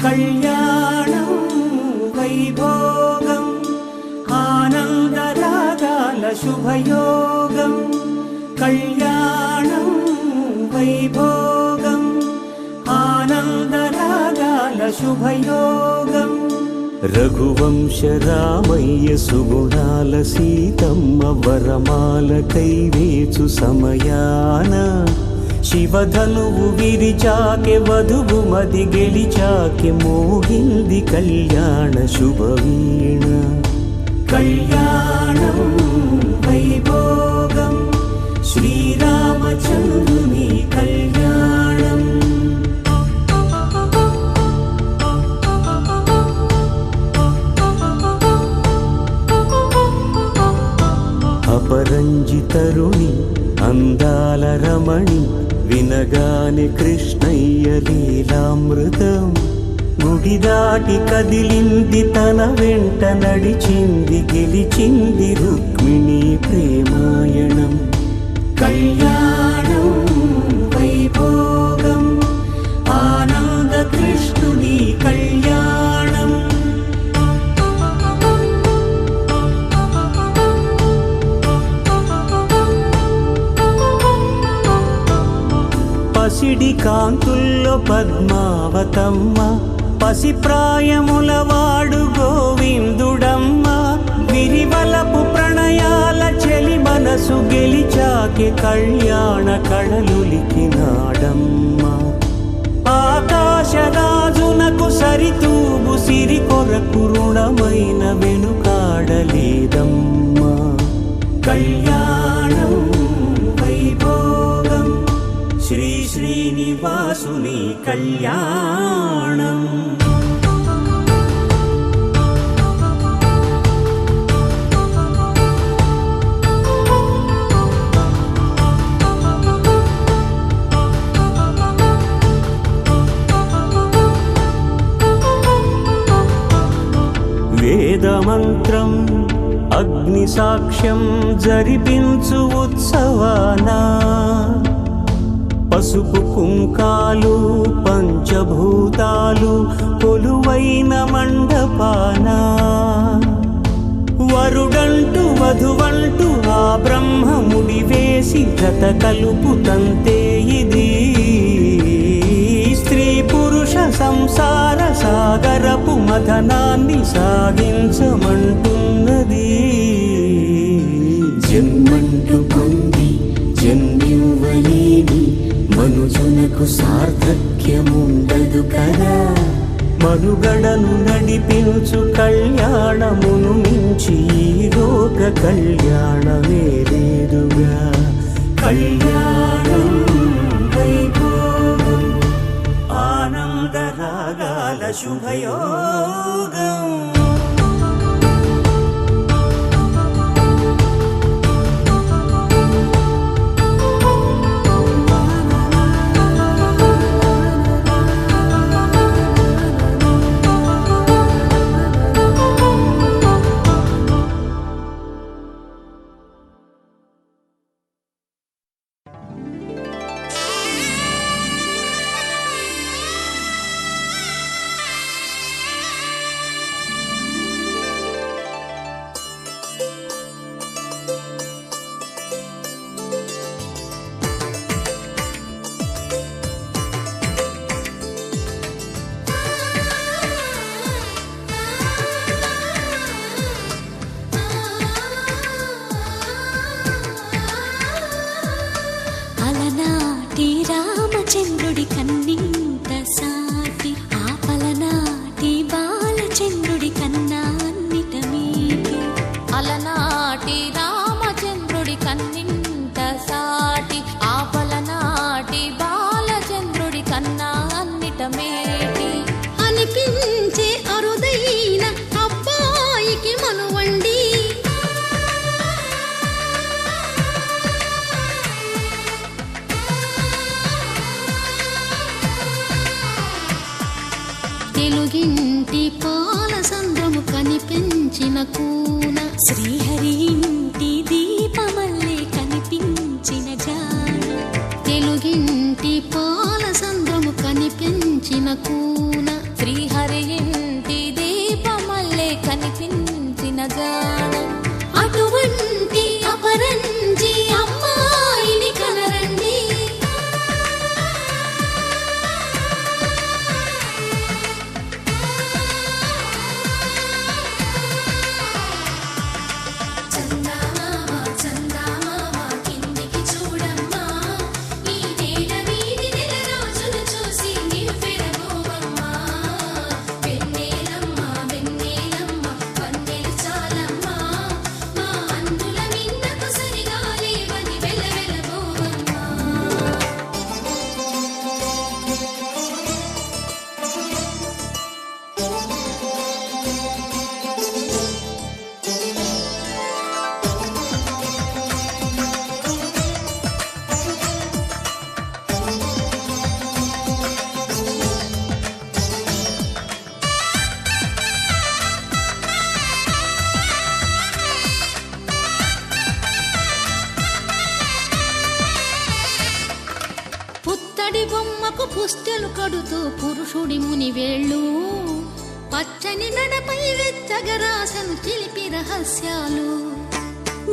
కళ్యాణం వైభోగం ఆనందరాగాల శుభయోగం. కళ్యాణం వైభోగం ఆనందరాగాల శుభయోగం. రఘువంశ రామయ్య సుగుణాల సీతమ్మ వరమాల కైవేచు సమయాన శివధనువు విరిచాకె వధువు మది గెలిచాకె మోగింది కళ్యాణ శుభవీణ. కళ్యాణం వైభోగం శ్రీరామచంద్రుని కళ్యాణం. అపరంజి తరుణి అందాల రమణి వినగానే కృష్ణయ్య లీలామృతం. గుడి దాటి కదిలింది తన వెంట నడిచింది గెలిచింది రుక్మిణి ప్రేమాయణం. కళ్యాణం వైభోగం ఆనంద కృష్ణుని కళ్యాణం. పసిడి కాంతుల్లో పద్మావతమ్మ పసి ప్రాయముల వాడు గోవిందుడమ్మ. విరివలపు ప్రణయాల చెలి మనసు గెలిచాకె కళ్యాణ కళలులికినాడమ్మ. ఆకాశరాజునకు సరితూబు సిరి కొరకు రుణమైన వెనుకాడలేదమ్మ. కళ్యాణం వైభోగం శ్రీ శ్రీనివాసుని కళ్యాణం. వేదమంత్రం అగ్ని సాక్ష్యం జరిపించు ఉత్సవానా పసుపు కుంకాలు పంచభూతాలు కొలువైన మండపాన. వరుడంటూ వధువంటూ ఆ బ్రహ్మముడి వేసి జత కలుపుతంతే ఇది. స్త్రీ పురుష సంసార సాగరపు మథనాన్ని సాగించమంటున్నది. జన్మంటూ పొంది జన్మివ్వలేని మనుజునకు సార్థక్యముండదు కదా. మనుగడను నడిపించు కళ్యాణమును మించి లోక కళ్యాణమే లేదుగా. కళ్యాణం వైభోగం ఆనందరాగాల శుభయోగం. రామచంద్రుడి కన్నింత సాటి ఆపలనాటి బాలచంద్రుడి కన్నా అన్నిట మీటి. అలనాటి రామచంద్రుడి కన్నింత సాటి ఆపలనాటి బాలచంద్రుడి కన్నా అన్నిట మేటి. అనిపించే అరుదైన అబ్బాయికి మనువండి. తెలుగింటి పాల సంద్రము కనిపించిన కూన శ్రీహరి ఇంటి దీపమల్లే కనిపించిన జాన. తెలుగింటి పాల సంద్రము కనిపించిన కూన శ్రీహరి పుస్తెలు కడుతూ పురుషుడి ముని వేళ్ళు పచ్చని నడపై వెచ్చగరాసను చిలిపి రహస్యాలు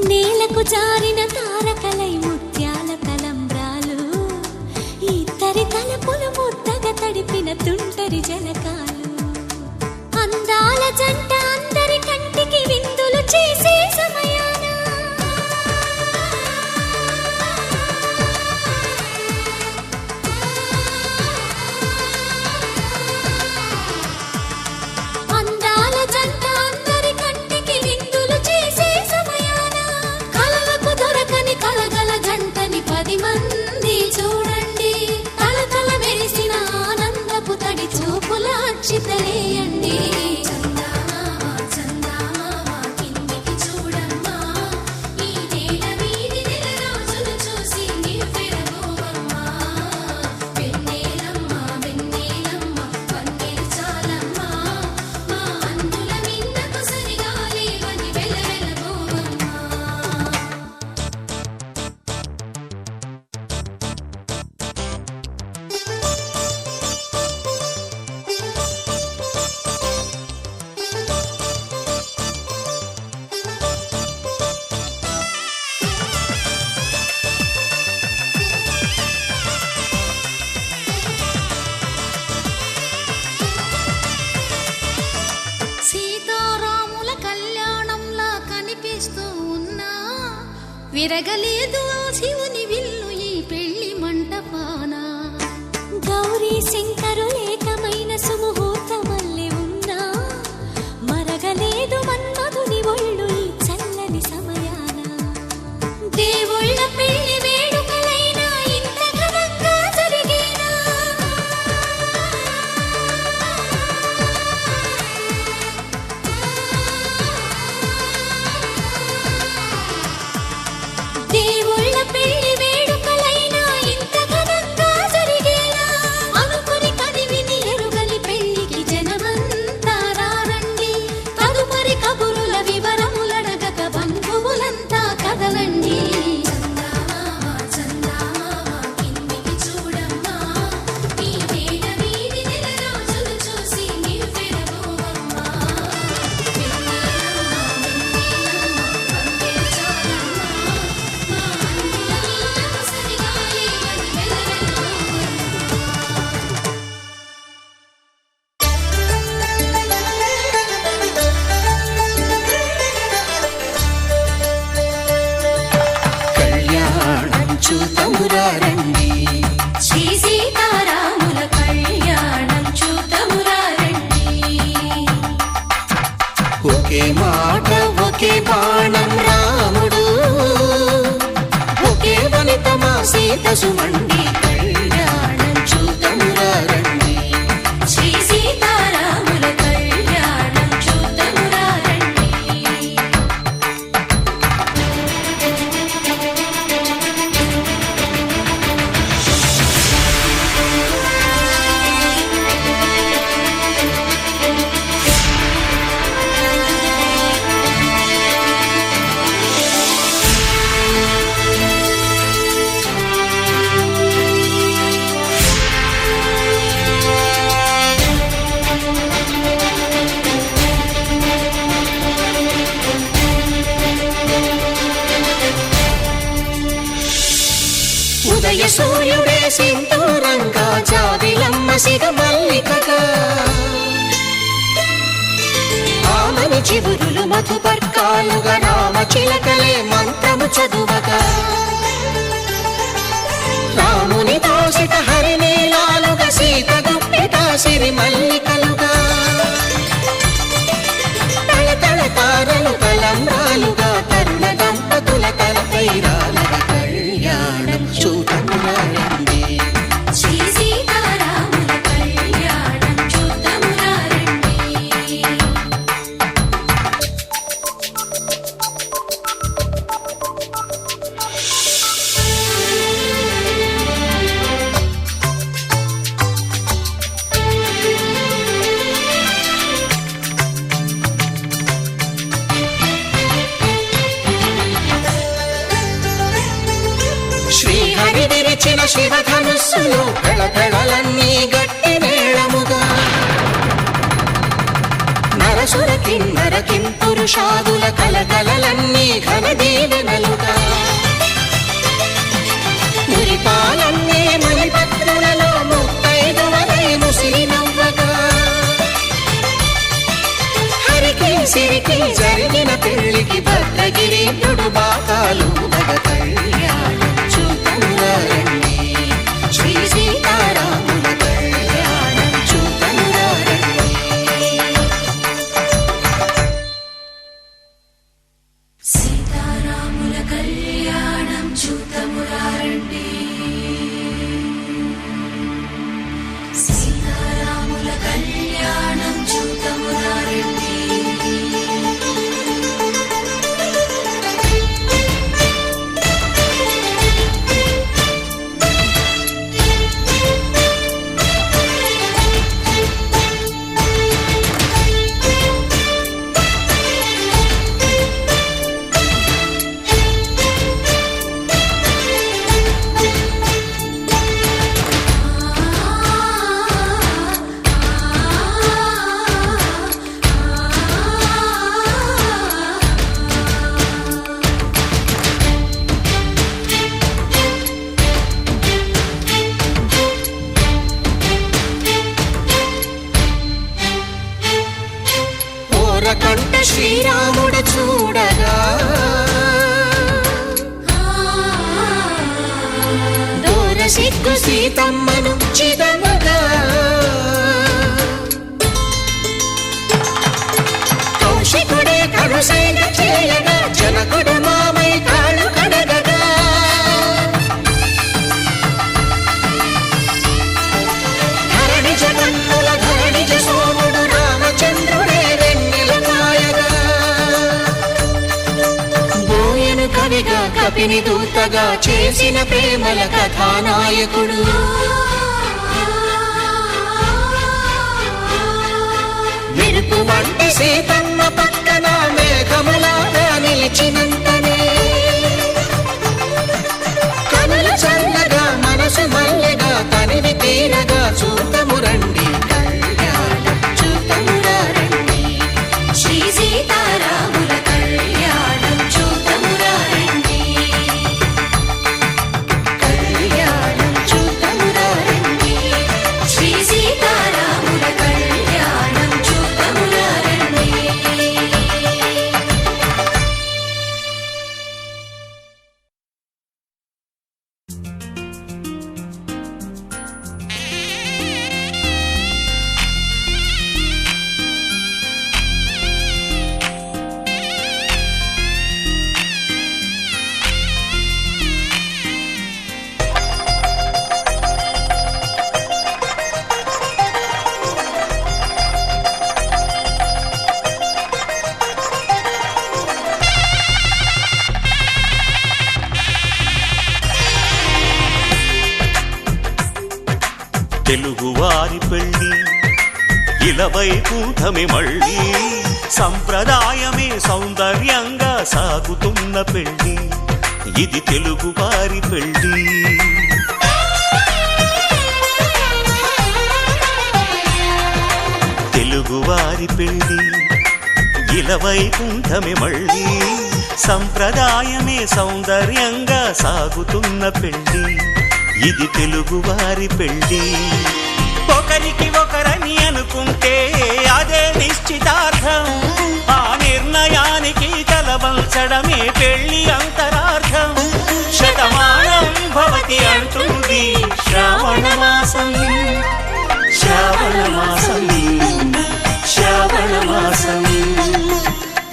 నేలకు జారిన తారకలై ముత్యాల తలంబ్రాలు ఇద్దరి తలపులు ముద్దగా తడిపిన తుంటరి జలకాలు అందాల జంట అందరి కంటికి విందులు చేసే సమయాన అందాల జంట అందరి కంటికి విందులు చేసే సమయాన కలలకు దొరకని కలగల జంటని 10 మంది చూడండి తలతల మెరిసిన ఆనందపు తడి చూపుల అక్షితలేయండి సీతారాముల కళ్యాణంలా కనిపిస్తూ ఉన్నా విరగలేదు ఆ శివుని విల్లు ఈ పెళ్లి మంటపాన గౌరీ శంకరు ఏకమైన సుముహూర్తమల్లె ఉన్నా మరగలేదు మన్మధుని ఒళ్ళు ఈ చల్లని సమయాన దేవుళ్ళ పెళ్లి వేడుకలైనా ఇంత ఘనంగా జరిగేనా దేవుళ్ళ పెళ్లి వేడుకలైనా ఇంత ఘనంగా జరిగేలా అనుకుని కదివిని ఎరుగని పెళ్లికి జనమంతా రారండి తదుపరి కబురుల వివరములడగక బంధువులంతా కదలండి కిందికి చూడమ్మా ఈ వేళ వీధి నెల రోజులు చూసి నీవు పెరగోవమ్మా కళ్యాణం చూతమురారండి శ్రీ సీతారాముల కళ్యాణం చూతమురారండి ఒకే మాట ఒకే బాణం రాముడు ఒకే వనిత మా సీత సుమండి కళ్యాణం చూతమురారండి శ్రీ సీతారాముల కళ్యాణం చూతమురారండి ఉదయ సూర్యుడే సింధూరంగా జాబిలమ్మ సిగ మల్లికగా ఆమని చివురులు మధుపర్కాలుగా రామ చిలకలే మంత్రము చదువగా రాముని దోసిట హరినీలాలుగా సీత గుప్పిట సిరి మల్లికలుగా తళతళ తారలు తలంబ్రాలుగా తరుణ దంపతుల తలపైరాలుగా కళ్యాణం చూతమురారండి శ్రీ సీతారాముల కళ్యాణం చూతమురారండి శివధనుస్సులో పెళపెళలన్నీ గట్టి మేళముగా నరసుర కిన్నర కింపురుషాదుల కలకలలన్నీ ఘన దీవెనలుగా మురిపాలన్నీ మణిపత్రులలో ముత్తైదువలై ముసిరి నవ్వగా హరికి సిరికి జరిగిన పెళ్లికి భద్రగిరీంద్రుడు బాకాలు మగ కళ్యాణం చూతమురారండి శ్రీ సీతారాముల కళ్యాణం చూతమురారండి సీతారాముల కళ్యాణం చూతమురారండి సీతారాముల కళ్యాణం చూతమురారండి కంట శ్రీరాముడు చూడగా దూర సిగ్గు సీతమ్మను చిదమగా కౌశికుడే కరుసైన చేయగా జనకుడు మామై కాళ్ళు కడగగా ధరణి జగన్నుల ధరణి సోముడు రామచంద్రుడే కవిగా కపిని దూతగా చేసిన ప్రేమల కథానాయకుడు మెరుపు వంటి సీతమ్మ పక్కన మేఘములాగా నిలిచినంతనే కనులు చల్లగా మనసు మల్లెగా తనివి తీరగా చూతమురండి కళ్యాణం చూతమురారండి శ్రీ సీతారాముల కళ్యాణం చూతమురారండి కళ్యాణం చూతమురారండి శ్రీ సీతారాముల కళ్యాణం చూతమురారండి తెలుగువారి పెళ్ళి ఇలవైకుంఠమి మళ్ళీ సంప్రదాయమే సౌందర్యంగా సాగుతున్న పెళ్ళి ఇది తెలుగువారి పెళ్ళి తెలుగువారి పెళ్ళి ఇలవైకుంఠమి మళ్ళీ సంప్రదాయమే సౌందర్యంగా సాగుతున్న పెళ్ళి ఇది తెలుగువారి పెళ్ళి ఒకరికి ఒకరని అనుకుంటే అదే నిశ్చితార్థం ఆ నిర్ణయానికి తలవంచడమే పెళ్ళి అంతరార్థం శతమానం భవతి అంటుంది శ్రావణ మాసం శ్రావణ మాసం శ్రావణ మాసం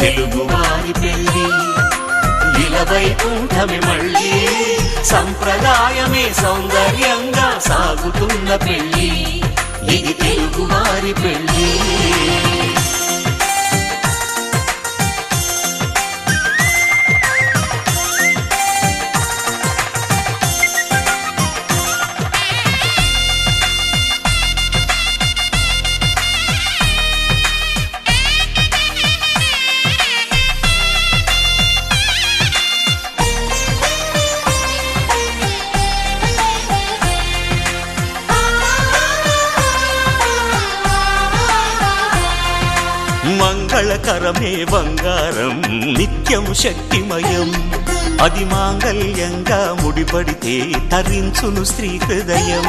తెలుగువారి పెళ్ళి ఇలవైకుంఠమి మళ్ళీ సంప్రదాయమే సౌందర్యంగా సాగుతున్న పెళ్ళి ఇది తెలుగువారి పెళ్ళి మంగళకరమే బంగారం నిత్యం శక్తిమయం అది మాంగళ్యంగా ముడిపడితే తరించును స్త్రీ హృదయం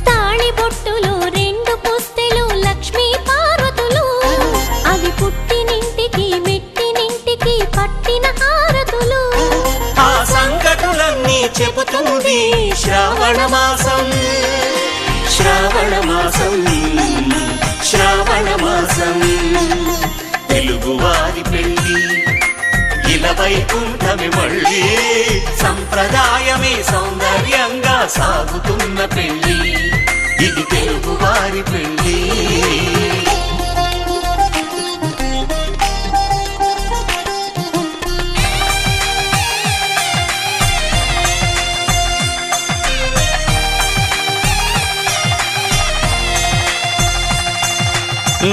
తాళి బొట్టులో 2 పుస్తెలు లక్ష్మీ పార్వతులు అవి పుట్టినింటికి మెట్టినింటికి పట్టిన హారతులు ఆ సంకటులన్నీ చెబుతుంది శ్రావణ మాసం శ్రావణ మాసం శ్రావణ మాసం తెలుగువారి పెళ్ళి ఇలా వైకుంఠమి మళ్ళీ సంప్రదాయమే సౌందర్యంగా సాగుతున్న పెళ్ళి ఇది తెలుగువారి పెళ్ళి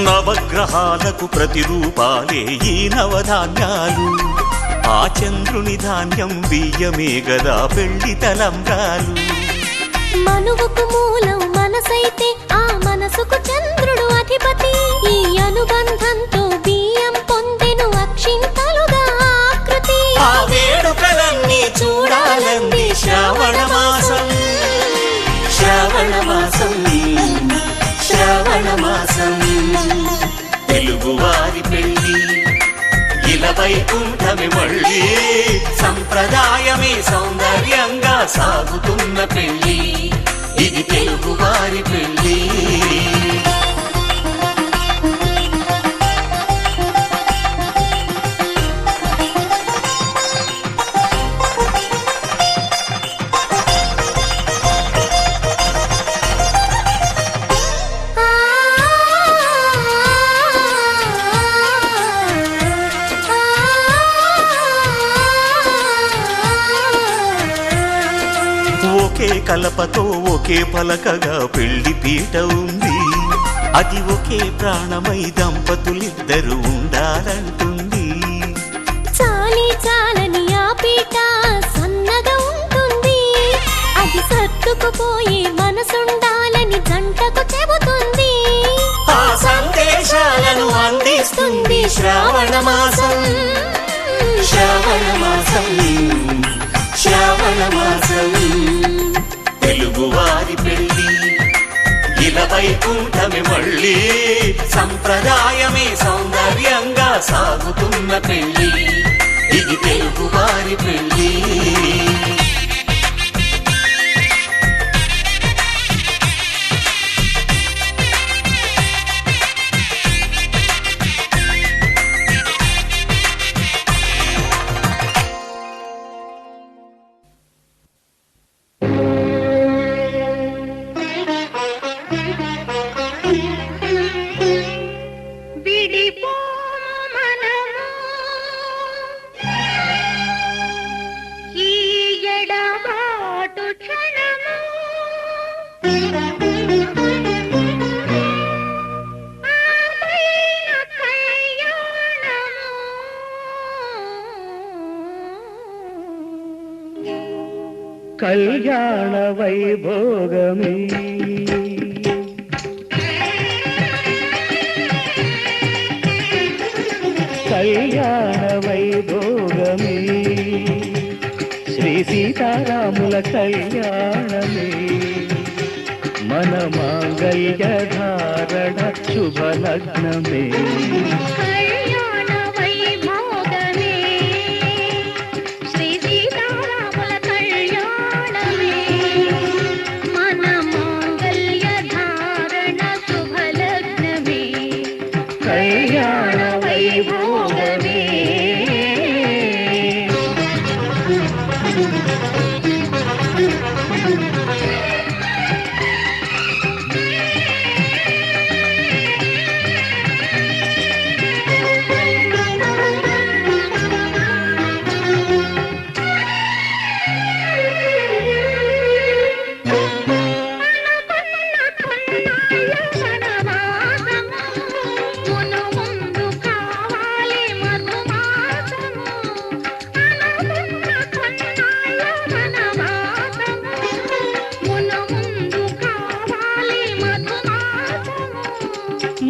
నవగ్రహాలకు ప్రతిరూపాలే ఈ నవధాన్యాలు ఆ చంద్రుని ధాన్యం బియ్యమే గదా పెళ్లి తలంబ్రాలు మనువుకు మూలం మనసైతే ఆ మనసుకు చంద్రుడు అధిపతి ఈ అనుబంధంతో బియ్యం పొందెను అక్షింతలుగా ఆకృతి ఆ వేడుకలన్నీ చూడాలంది శ్రావణ మాసం శ్రావణ మాసం శ్రావణ మాసం తెలుగువారి పెళ్ళి ఇలా వైకుంఠమి మళ్ళీ సంప్రదాయమే సౌందర్యంగా సాగుతున్న పెళ్ళి ఇది తెలుగువారి పెళ్ళి ఒకే కలపతో ఒకే పలకగా పెళ్లి పీట ఉంది అది ఒకే ప్రాణమై దంపతులిద్దరు ఉండాలంటుంది చాలి చాలని ఆ పీట సన్నగా ఉంటుంది అది సర్దుకుపోయే మనసుండాలని జంటకు చెబుతుంది ఆ సందేశాలను అందిస్తుంది శ్రావణ మాసం శ్రావణ మాసం శ్రావణ మాసం తెలుగువారి పెళ్ళి ఇలా వైకుంఠమి మళ్ళీ సంప్రదాయమే సౌందర్యంగా సాగుతున్న పెళ్ళి ఇది తెలుగువారి పెళ్ళి కళ్యాణ వైభోగమే కళ్యాణ వైభోగమే శ్రీ సీతారాముల కళ్యాణమే మన మాంగళ్య ధారణ శుభలగ్నమే కళ్యాణ వైభోగమే శ్రీ సీతారాముల కళ్యాణమే మన మాంగళ్య ధారణ శుభలగ్నమే కళ్యాణ వైభోగమే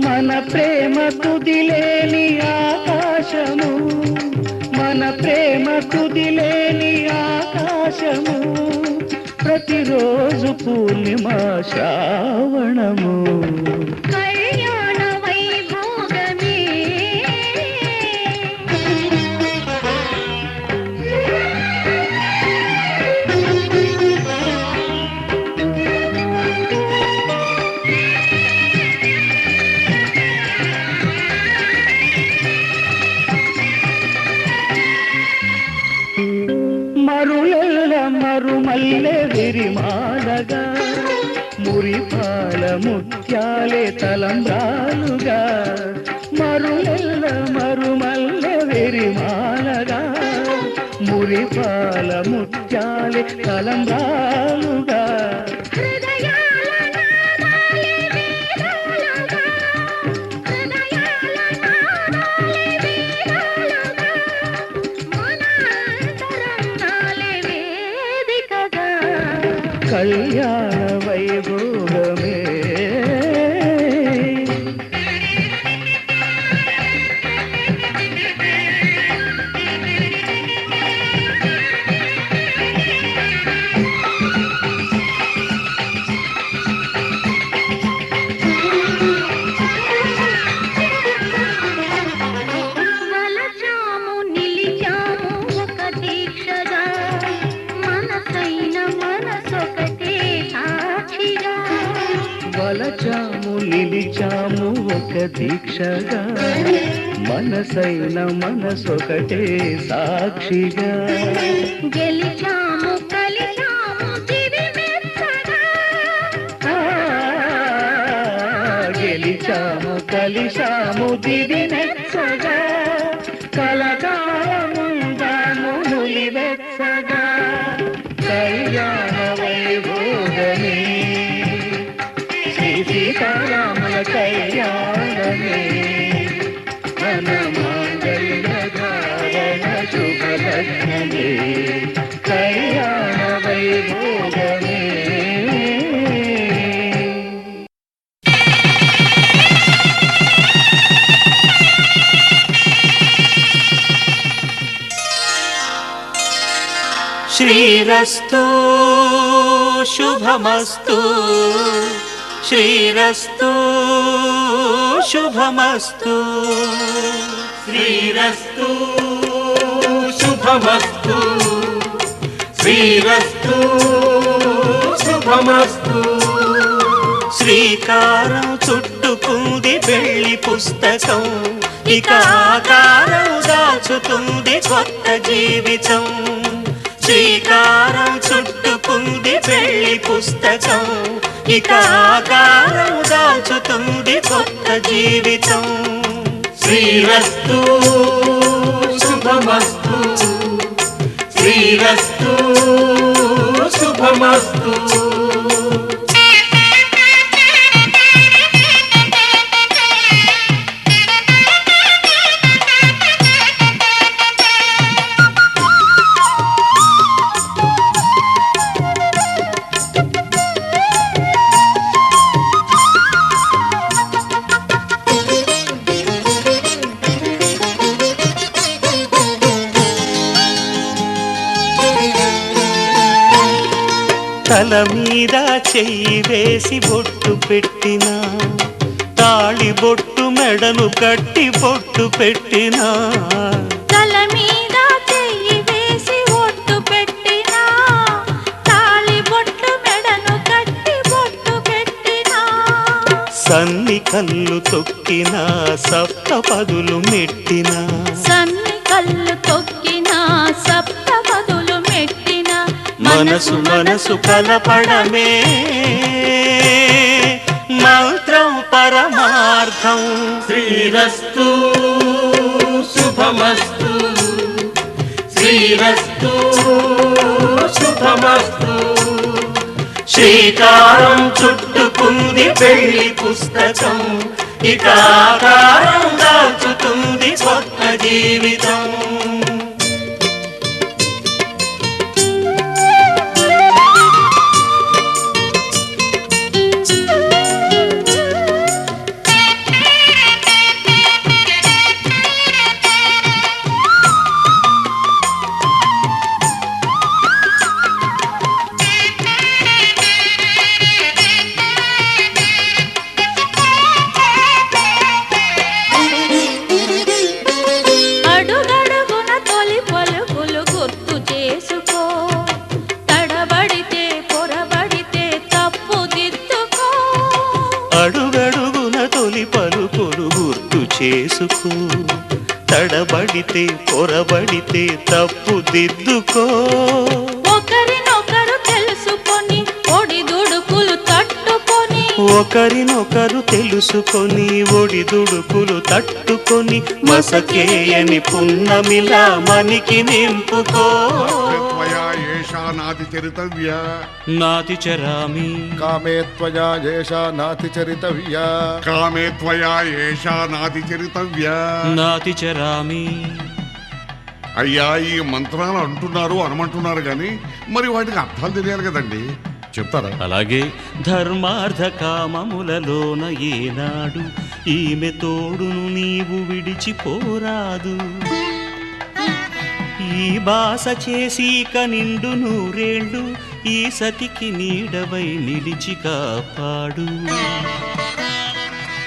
మన ప్రేమ తుదిలేని ఆకాశము, మన ప్రేమ తుదిలేని ఆకాశము, ప్రతిరోజు పూర్ణిమ శ్రావణము. కళ్యాణ వైభోగమే మరులెల్ల మరుమల్లె విరిమాలగా, మురిపాల ముత్యాలే తలంబ్రాలుగా. మరులెల్ల మరుమల్లె విరిమాలగా, మురిపాల ముత్యాలే తలంబ్రాలుగా. హృదయాల నాదాలే వేదాలుగా, హృదయాల నాదాలే వేదాలుగా, మన అంతరంగాలే వేదికగా. కళ్యాణ వైభోగమే వలచాము నిలిచాము ఒక దీక్షగా, మనసైన మనసొకటే సాక్షిగా. వలచాము నిలిచాము ఒక దీక్షగా, మనసైన మనసొకటే సాక్షిగా. గెలిచాము కలిచాము దివి మెచ్చగా, ఆ, గెలిచాము కలిశాము దివి నెచ్చగా, కలకాలముందాము నులివెచ్చగా. కళ్యాణ వైభోగమే శ్రీ సీతారాముల కళ్యాణమే, మన మాంగళ్య ధారణ శుభలగ్నమే. కళ్యాణ వైభోగమే. శ్రీరస్తు శుభమస్తు, శ్రీరస్తు శుభమస్తు, శ్రీరస్తు శుభమస్తు, శ్రీరస్తు శుభమస్తు. శ్రీకారం చుట్టుకుంది పెళ్లి పుస్తకం, ఇక ఆకారం దాచుతుంది కొత్త జీవితం. శ్రీకారం చుట్టుకుంది పెళ్లి పుస్తకం, ఇక ఆకారం దాచుతుంది కొత్త జీవితం. శ్రీరస్తు శుభమస్తు, శ్రీరస్తు శుభమస్తు. తల మీద చెయ్యి వేసి బొట్టు పెట్టినా, తాళి బొట్టు మెడను కట్టి బొట్టు పెట్టినా. తల మీద చెయ్యి వేసి ఒట్టు పెట్టినా, తాళి బొట్టు మెడను కట్టి బొట్టు పెట్టినా. సన్ని కళ్ళు తొక్కినా, సప్త పదులు మెట్టినా, సన్ని కళ్ళు తొక్కినా, సప్త పదులు మెట్టినా. మనసు మనసు కలపడమే మంత్రం పరమార్థం. శ్రీరస్తు శుభమస్తు, శ్రీరస్తు శుభమస్తు. శ్రీకారం చుట్టుకుంది పెళ్లి పుస్తకం, ఇక ఆకారం దాచుతుంది కొత్త జీవితం. తొలి పలుకులు గుర్తు చేసుకో, తడబడితే పొరబడితే తప్పు దిద్దుకో. ఒకరినొకరు తెలుసుకొని ఒడిదుడుకులు తట్టుకొని, ఒకరినొకరు తెలుసుకొని ఒడిదుడుకులు తట్టుకొని, మసకేయని పున్నమిలా మనికి నింపుకో. త్వయా ఏషా నాతి చరితవ్యా నాతి చరామి కామే త్వయా ఏషా నాతి చరితవ్యా కామే త్వయా ఏషా నాతి చరితవ్యా. నాతి చరామి. అయ్యా, ఈ మంత్రాలు అంటున్నారు అనమంటున్నారు గాని మరి వాటికి అర్థాలు తెలియాలి కదండి, చెప్తారా? అలాగే ధర్మార్థ కామములలోన ఏనాడు ఈమె తోడును నీవు విడిచిపోరాదు. ఈ బాస చేసి నిండు నూరేళ్ళు ఈ సతికి నీడవై నిలిచి కాపాడు.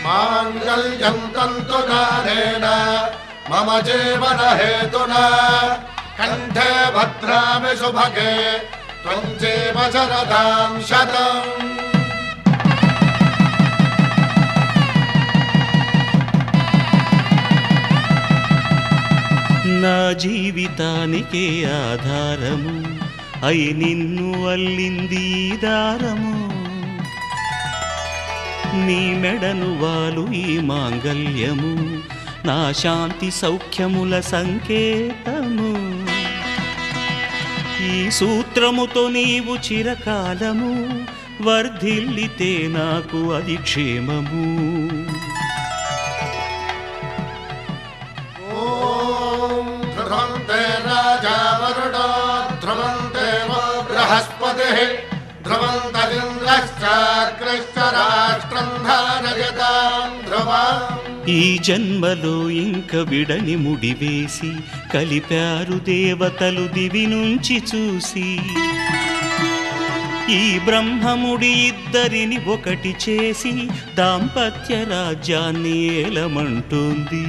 మాంగళ్యం తంతునానేన మమ జీవన హేతునా కంఠే భద్రామి శుభగే త్వం జీవ శరదాం శతం. నా జీవితానికే ఆధారము అయి నిన్ను అల్లింది ఈ దారము. నీ మెడను వాలు ఈ మాంగల్యము నా శాంతి సౌఖ్యముల సంకేతము. ఈ సూత్రముతో నీవు చిరకాలము వర్ధిల్లితే నాకు అది క్షేమము. ఓం ధ్రువంతే రాజా వరుణో ధ్రువంతే బృహస్పతిః ధ్రువంతరింద్రశ్చాగ్రశ్చ రాష్ట్రం ధారయతాం ధ్రువం. ఈ జన్మలో ఇంక విడని ముడివేసి కలిపారు దేవతలు దివి నుంచి చూసి. ఈ బ్రహ్మముడి ఇద్దరిని ఒకటి చేసి దాంపత్య రాజ్యాన్ని ఏలమంటుంది.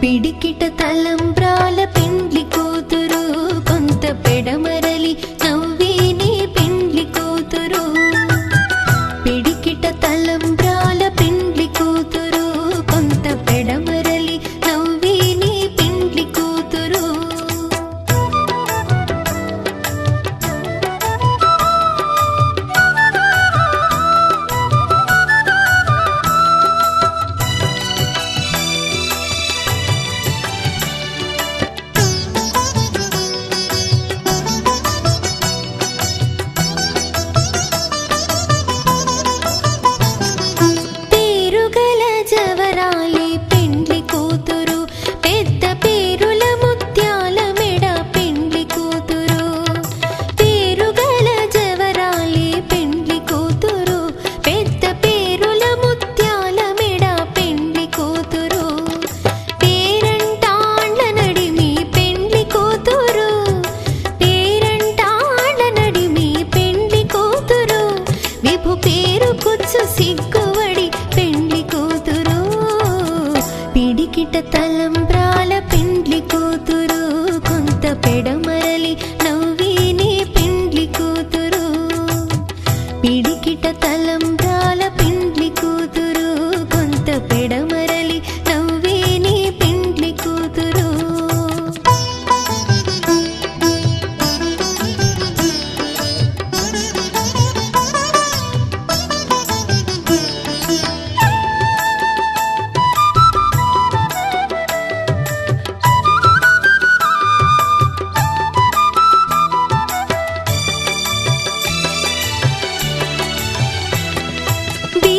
పిడికిట తలంబ్రాల పెండ్లి కూతురు కొంత పెడమరలి నవ్విని పెండ్లి కూతురు. పిడికిట తలంబ్రాల పెండ్లి కూతురు కొంత పెడమరలి నవ్విని పెండ్లి కూతురు.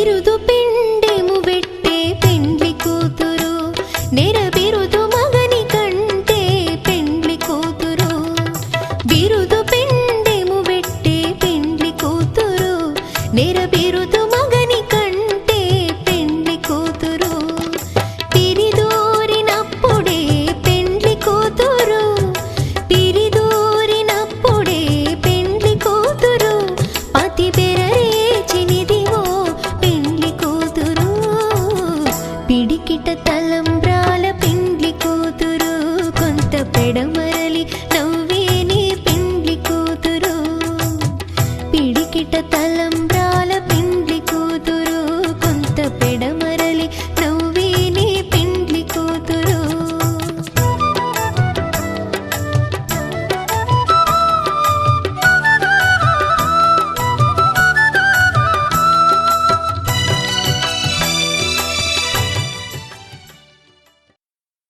బిరుదు పిండెము వెట్టే పెండ్లి కూతురు నెరబిరుదు మగని కంటే పెండ్లి కూతురు బిరుదు పిండెము వెట్టే పెండ్లి కూతురు నెరబిరుదు మగని కంటే పెండ్లి కూతురు పిరిదూరినప్పుడే పెండ్లి కూతురు పిరిదూరినప్పుడే పెండ్లి కూతురు పతి బెరరేచినిదివో పెండ్లి కూతురు పిడికిట తలంబ్రాల పెండ్లి కూతురు కొంత పెడమరలి నవ్వేని పెండ్లి కూతురు పిడికిట తలంబ్రాల పెండ్లి కూతురు కొంత పెడమరలి నవ్వేని పెండ్లి కూతురు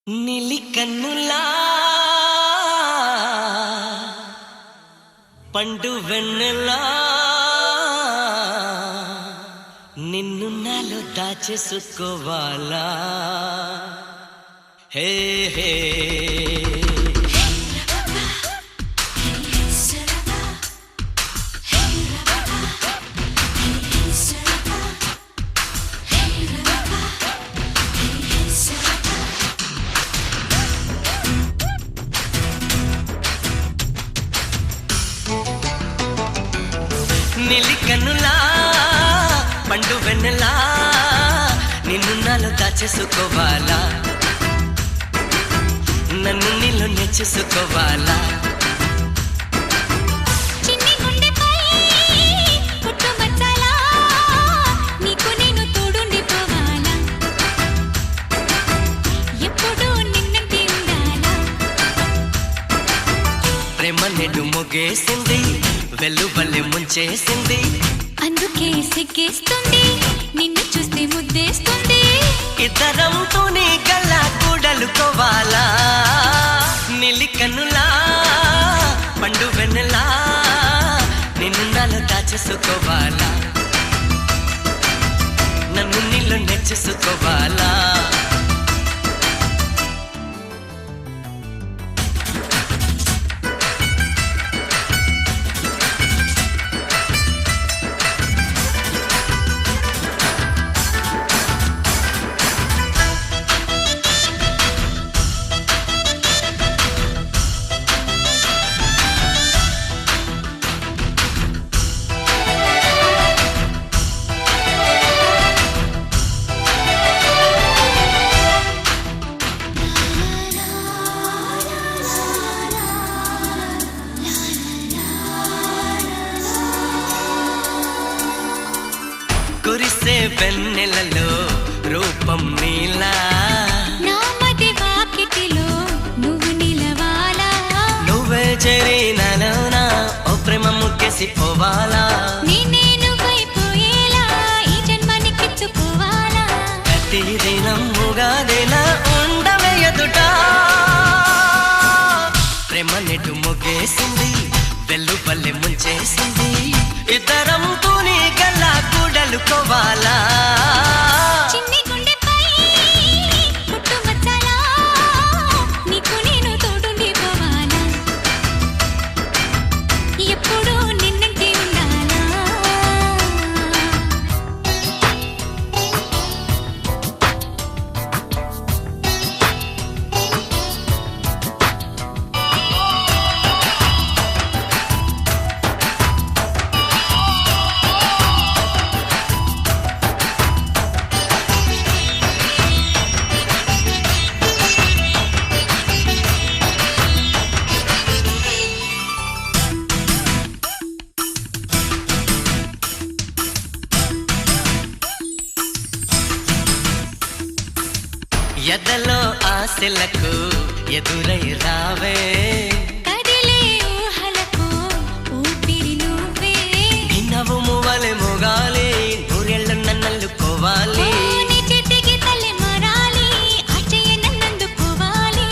నీలి కన్నులా పండు వెన్నెలా నిన్ను నాలో దాచేసుకోవాలా హే హే నీలి కన్నులా పండు వెన్నెలా నిన్ను నాలో దాచేసుకోవాలా నన్ను నీలో నేర్చేసుకోవాలా చిన్ని గుండెపై పుట్టుమచ్చలా నీకు నేను తోడుండిపోవాలా ఎప్పుడూ నిన్నంటి ఉండాలా ప్రేమ నెడు మొగేసింది వెల్లువల్లే ముంచేసింది అందుకే సిగ్గేస్తుంది నిన్ను చూస్తే ముద్దేస్తుంది ఇద్దరంతోనే గల్ల కూడలుకోవాలా నీలి కన్నులా పండు వెన్నెలా నిన్ను నాలో దాచేసుకోవాలా నన్ను నీలో నేర్చేసుకోవాలా కురిసే వెన్నెలలో రూపం నీలా నా మది వాకిటిలో నువ్వు నిలవాలా నువ్వే చేరినలోనా ఓ ప్రేమ ముగ్గేసిపోవాలా నేను వైపోయేలా ఈ జన్మనికిచ్చుకోవాలా ప్రతి దినం ముగాదేలా ఉండవే ఎదుట ప్రేమ నెట్టు ముగ్గేసింది వెల్లువల్లే ముంచేసింది ఇద్దరంతోనే గల్లా కూడలుకోవాలా చిన్ని గుండెపై పుట్టుమచ్చలా నీకు నేను తోడుండిపోవాలా ఎప్పుడూ నిన్నంటి ఉండాలా ఎదలో ఆశలకు ఎదురై రావే కదిలే ఊహలకు ఊపిరి నువ్వే నవ్వు మువ్వలే మొగాలి నూరెళ్ళు నన్నల్లుకోవాలి నీ చెట్టుకి తల్లి మరాలి ఆ చెయ్యి నన్నందుకోవాలి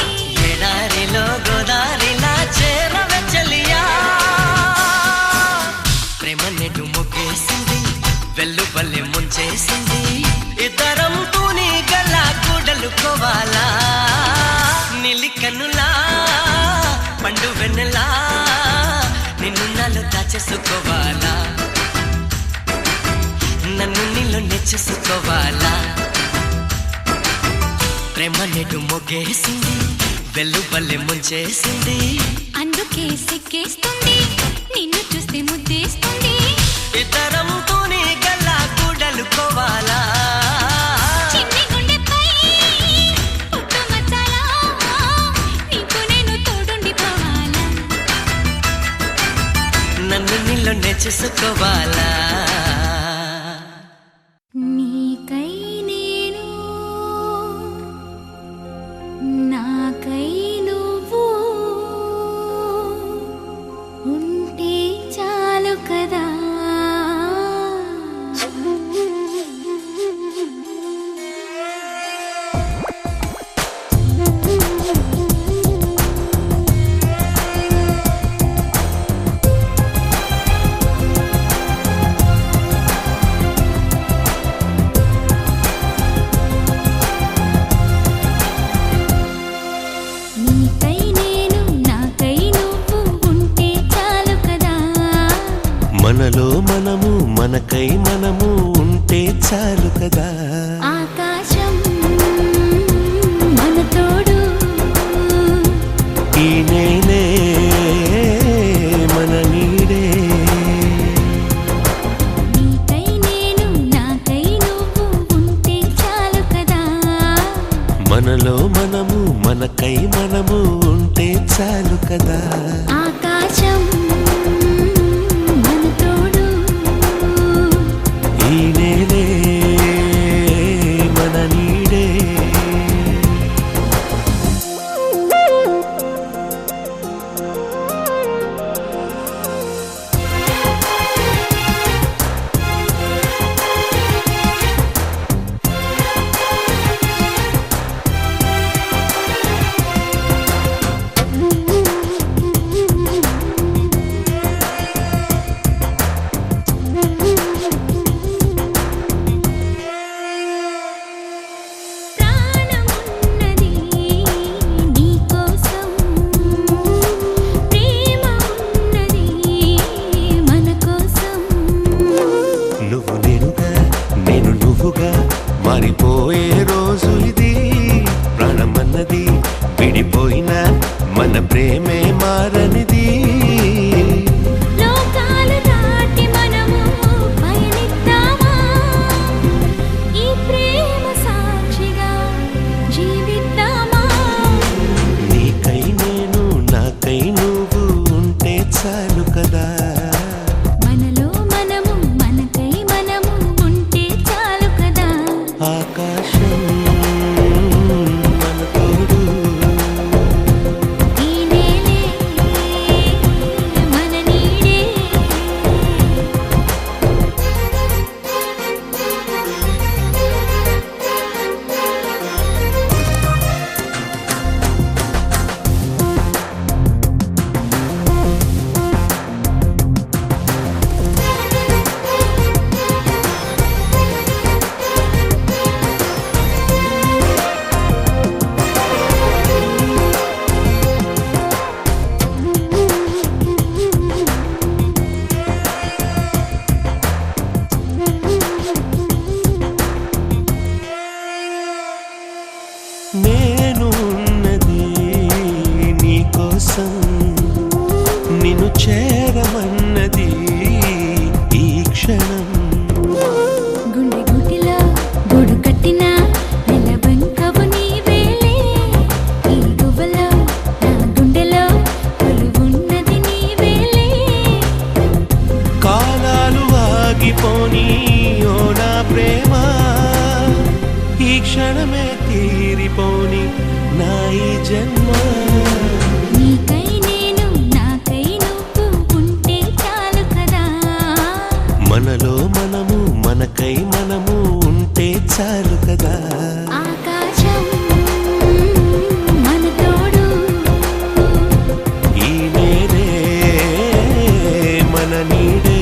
ఎడారిలో గోదారిలా చేరవే చెలియా ప్రేమ నెడు ముగ్గేసింది వెల్లువల్లే ముందు ముంచేసింది ఇద్దరం తూని గల కూడలుకోవాలా నిలికనులా పండు వెన్నెలా నిన్ను నాలో దాచేసుకోవాలా నన్ను నీలో నెచ్చేసుకోవాలా ప్రేమ నేడు మొగేసింది వెల్లుబల్లె ముంచేసింది అందుకే సిగ్గేస్తుంది నిన్ను చూస్తే ముద్దేస్తుంది ఇద్దరం తూని గల కూడలుకోవాలా చిన్ని గుండెపై పుట్టు మచ్చాలా నీకు నేను తోడుండిపోవాలా నన్ను నీలో నెచ్చేసుకోవాలా నీకై నేను నాకై నువ్వు ఉంటే చాలు కదా నీకై నేను నాకై నువ్వు ఉంటే చాలు కదా మనలో మనము మనకై మనము ఉంటే చాలు కదా ఆకాశం మన తోడు ఈ నేనే మన నీడే నీకై నేను నాకై నువ్వు ఉంటే చాలు కదా మనలో మనము మనకై మనము ఉంటే చాలు కదా ఆకాశం మన తోడు ఈ నేనే మన నీడే ప్రాణమున్నది నీకోసం ప్రేమ ఉన్నది మన కోసం నువ్వు నేనుగా నేను నువ్వుగా మారిపోయే రోజు ఇది ప్రాణమన్నది విడిపోయిన మన ప్రేమే మారనిది లోకాలు దాటి మనము పయనిద్దామా ఈ ప్రేమ సాక్షిగా జీవిద్దామా నీకై నేను నాకై నువ్వు ఉంటే చాలు కదా మనలో మనము మనకై మనము ఉంటే చాలు కదా ఆకాశం మన తోడు ఈ నేలే మన నీడే నేను ఉన్నది నీకోసం నిన్ను చేరమన్నది ఈ క్షణం గుండె గుటిలో గూడు కట్టిన నెలబంకవు నీవేలే ఈ గువ్వలో నా గుండెలో కొలువున్నది నీవేలే కాలాలు ఆగిపోని ఓ నా ప్రేమ ఈ క్షణమే తీరిపోని నా ఈ జన్మ నీకై నేను నాకై నువ్వు ఉంటే చాలు కదా మనలో మనము మనకై మనము ఉంటే చాలు కదా ఆకాశం మన తోడు ఈ నేనే మన నీడే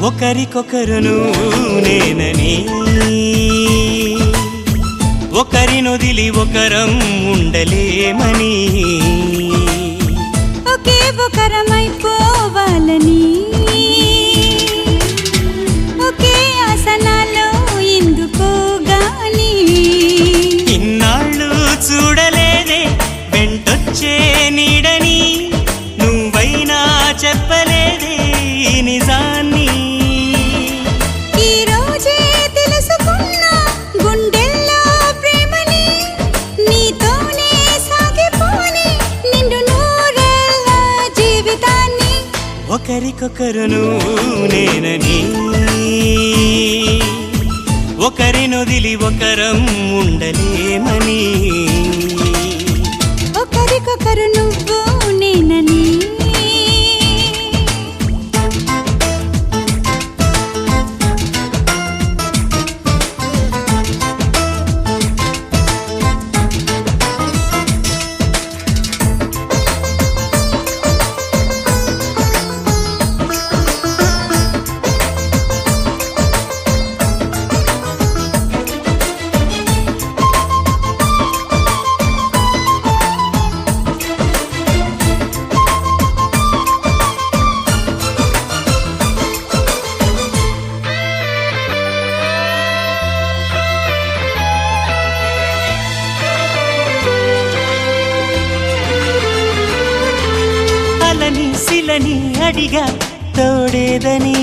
ఒకరికొకరును నేనని ఒకరినొదిలి ఒకరం ఉండలేమని ఒకే ఒకరమైపోవాలని ఒకే ఆసనాలో ఎందుకో గాని ఇన్నాళ్ళు చూడలేదే వెంటొచ్చే నీడని నువ్వైనా చెప్పలేదే నిజాన్ని ఈ రోజే తెలుసుకున్నా గుండెల్లో ప్రేమని నీతోనే సాగిపోని నిండు నూరేళ్ళ జీవితాన్ని ఒకరికొకరును నేనని ఒకరినొదిలి ఒకరం ఉండలేమని ఒకరికొకరు నువ్వు నేనని అలని శిలని అడిగా తోడేదని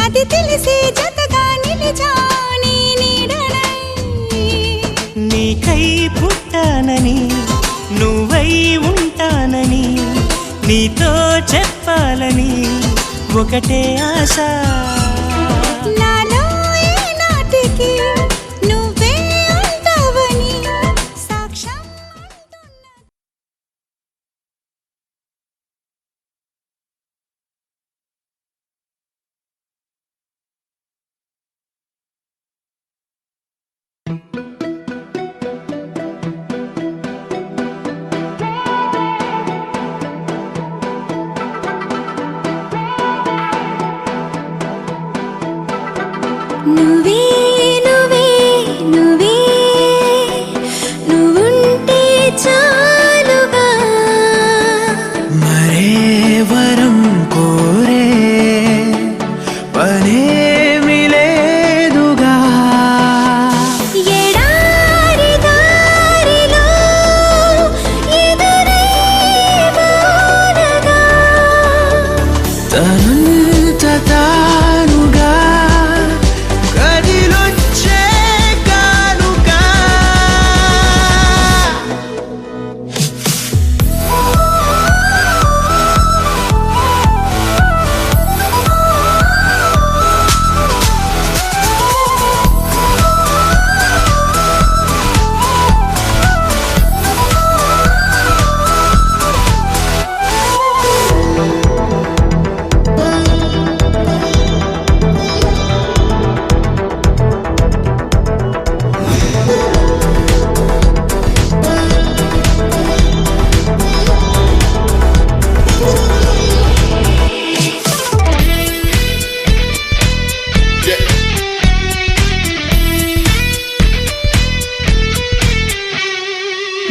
అది తెలిసి జతగా నిలిచాని నీడనై నీకై పుట్టానని నువ్వై ఉంటానని నీతో చెప్పాలని ఒకటే ఆశ నాలో ఏనాటికి నువ్వే ఉంటావని సాక్ష్యం నువ్వే నువ్వే నువ్వే నువ్వుంటే చాలుగా మరే వరం కోరే పనేమి లేదుగా ఎడారి దారిలో ఎదురై వానగా తనంత తానుగా కదిలొచ్చే కానుగా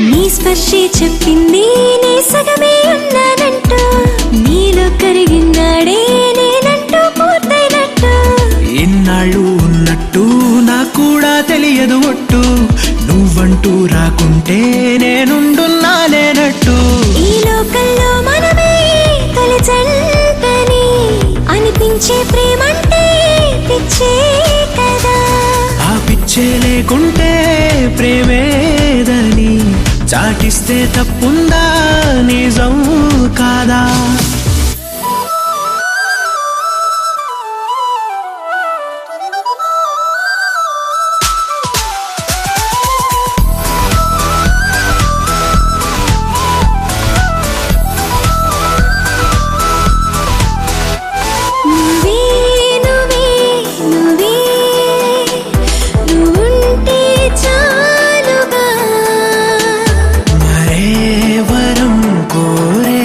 నీ స్పర్శే చెప్పింది నీ సగమే ఉన్నానంటూ నీలో కరిగినాడే నేనంటూ పూర్తయినట్టు ఇన్నాళ్ళు ఉన్నట్టు నాకు కూడా తెలియదు ఒట్టు నువ్వంటూ రాకుంటే నేనుండున్నా లేనట్టు ఈ లోకంలో మనమే తొలి జంటని అనిపించే ప్రేమంటే పిచ్చే కదా ఆ పిచ్చే లేకుంటే ప్రేమేదని చాటిస్తే తప్పుందా నిజం కాదా నువ్వే నువ్వే నువ్వే నువ్వుంటే చాలుగా మరే వరం కోరే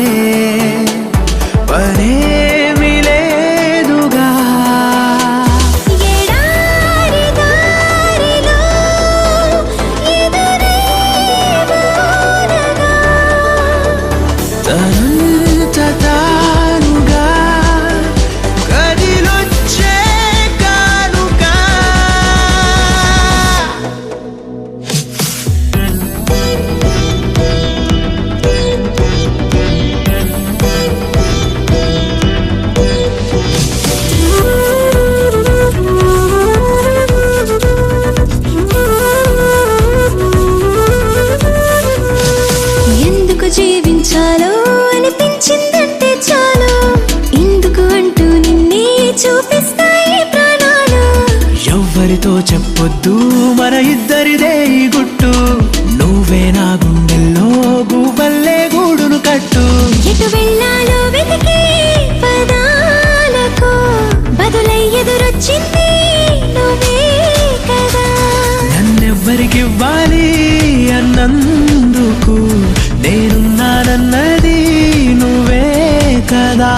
అన్నట్టు మన ఇద్దరిదే ఈ గుట్టు నువ్వే నా గుండెల్లో గుబల్లే గూడును కట్టు ఎటు వెళ్ళాలో వెతికే పదాలకు బదులై ఎదురొచ్చింది నువ్వే కదా నన్నెవ్వరికివ్వాలి అన్నందుకు నేనున్నానన్నది నువ్వే కదా